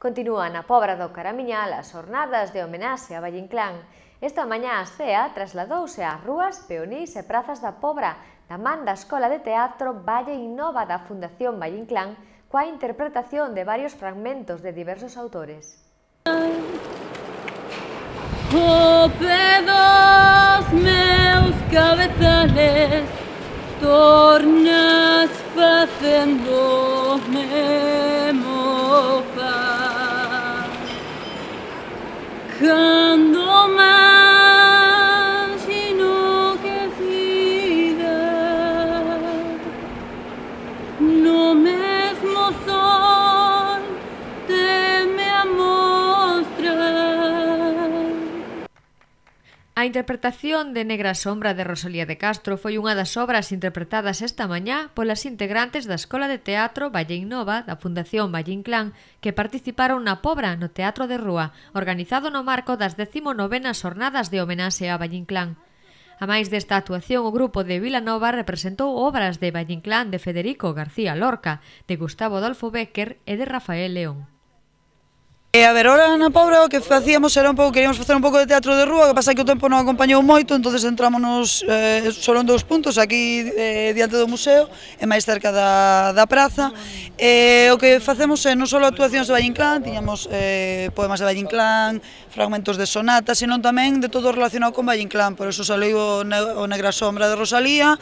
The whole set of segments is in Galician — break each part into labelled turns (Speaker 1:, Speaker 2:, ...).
Speaker 1: Continúa na Pobra do Caramiñal as xornadas de homenaxe a Valle Inclán. Esta mañá a SEA trasladouse ás rúas, peonís e prazas da Pobra da man da Escola de Teatro Valle Innova da Fundación Valle Inclán coa interpretación de varios fragmentos de diversos autores.
Speaker 2: O pedos meus cabezales tornas facendome mofar cando imagino que vida no mesmo sol teme a mostrar.
Speaker 1: A interpretación de Negra Sombra de Rosalía de Castro foi unha das obras interpretadas esta mañá polas integrantes da Escola de Teatro Valle Innova da Fundación Valle Inclán que participaron na Pobra no Teatro de Rúa, organizado no marco das 19º Xornadas de homenaxe a Valle Inclán. A máis desta actuación, o grupo de Vilanova representou obras de Valle Inclán de Federico García Lorca, de Gustavo Adolfo Bécquer e de Rafael León.
Speaker 3: A ver, ora na Pobra o que facíamos era queríamos facer un pouco de teatro de rúa, que pasa que o tempo non acompañou moito, entonces entrámonos só en 2 puntos, aquí diante do museo e máis cerca da praza. O que facemos é non só actuacións de Valle Inclán, tiñamos poemas de Valle Inclán, fragmentos de sonatas, senón tamén de todo relacionado con Valle Inclán, por eso saliu o Negra Sombra de Rosalía,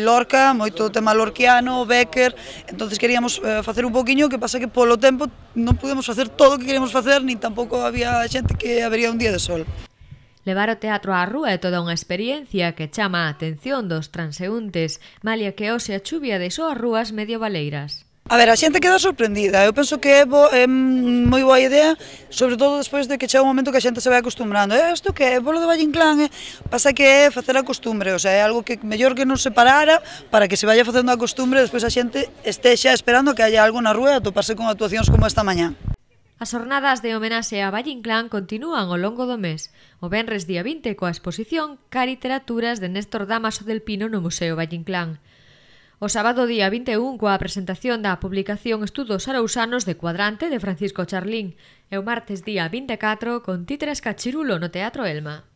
Speaker 3: Lorca, moito tema lorquiano, Bécquer, entonces queríamos facer un poquinho, que pasa que polo tempo non podemos facer todo o que queríamos facer, nin tampouco había xente que habería un día de sol.
Speaker 1: Levar o teatro á rúa é toda unha experiencia que chama a atención dos transeúntes, malia que hoxe a chuvia deixou as rúas medio baleiras.
Speaker 3: A ver, a xente queda sorprendida, eu penso que é moi boa idea, sobre todo despois de que chega un momento que a xente se vai acostumbrando. Isto que é bolo de Valle Inclán, pasa que é facer a costumbre, o sea, é algo que mellor que non se parara para que se vaya facendo a costumbre e despois a xente estexa esperando que haya algo na rúa e atoparse con actuacións como esta mañá.
Speaker 1: As xornadas de homenaxe a Valle Inclán continúan ao longo do mes. O venres día 20 coa exposición Cariteraturas de Néstor Damaso del Pino no Museo Valle Inclán. O sábado día 21 coa presentación da publicación Estudos Arousanos de Cuadrante de Francisco Charlín e o martes día 24 con Títeres Cachirulo no Teatro Elma.